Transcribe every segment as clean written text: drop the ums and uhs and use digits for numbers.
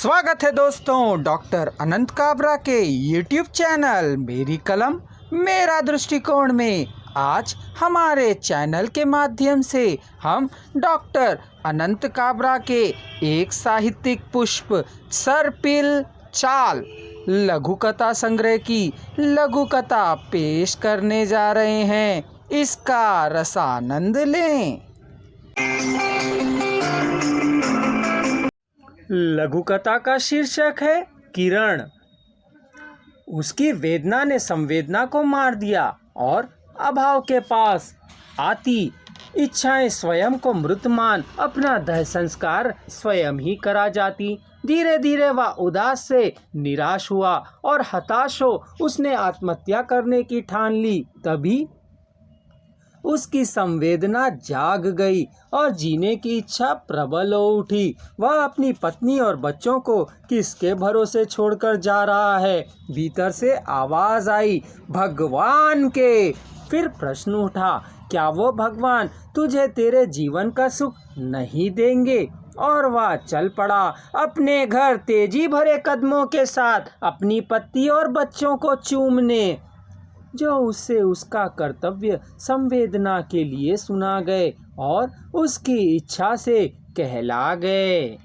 स्वागत है दोस्तों डॉक्टर अनंत काबरा के यूट्यूब चैनल मेरी कलम मेरा दृष्टिकोण में। आज हमारे चैनल के माध्यम से हम डॉक्टर अनंत काबरा के एक साहित्यिक पुष्प सर्पिल चाल लघु कथा संग्रह की लघु कथा पेश करने जा रहे हैं। इसका रसानंद लें। लघु कथा का शीर्षक है किरण। उसकी वेदना ने संवेदना को मार दिया और अभाव के पास आती इच्छाएं स्वयं को मृत मान अपना देह संस्कार स्वयं ही करा जाती। धीरे धीरे वह उदास से निराश हुआ और हताश हो उसने आत्महत्या करने की ठान ली। तभी उसकी संवेदना जाग गई और जीने की इच्छा प्रबल हो उठी। वह अपनी पत्नी और बच्चों को किसके भरोसे छोड़कर जा रहा है। भीतर से आवाज आई, भगवान के। फिर प्रश्न उठा, क्या वो भगवान तुझे तेरे जीवन का सुख नहीं देंगे? और वह चल पड़ा अपने घर तेजी भरे कदमों के साथ, अपनी पत्नी और बच्चों को चूमने जो उससे उसका कर्तव्य संवेदना के लिए सुना गए और उसकी इच्छा से कहला गए।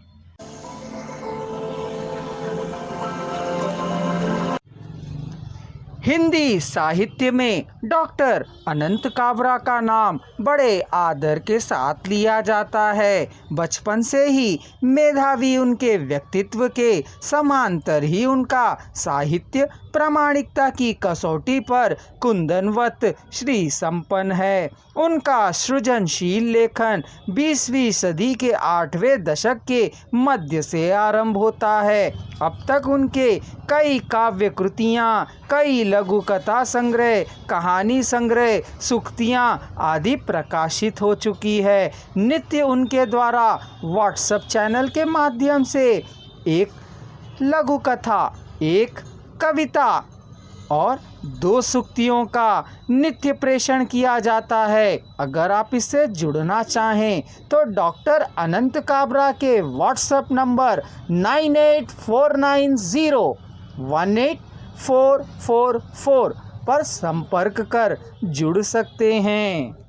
हिंदी साहित्य में डॉक्टर अनंत काबरा का नाम बड़े आदर के साथ लिया जाता है। बचपन से ही मेधावी उनके व्यक्तित्व के समांतर ही उनका साहित्य प्रामाणिकता की कसौटी पर कुंदनवत श्री संपन्न है। उनका सृजनशील लेखन 20वीं सदी के 8वें दशक के मध्य से आरंभ होता है। अब तक उनके कई काव्य कृतियाँ, कई लघु कथा संग्रह, कहानी संग्रह, सूक्तियाँ आदि प्रकाशित हो चुकी है। नित्य उनके द्वारा व्हाट्सएप चैनल के माध्यम से एक लघु कथा, एक कविता और 2 सूक्तियों का नित्य प्रेषण किया जाता है। अगर आप इससे जुड़ना चाहें तो डॉक्टर अनंत काबरा के व्हाट्सएप नंबर 9849018444 पर संपर्क कर जुड़ सकते हैं।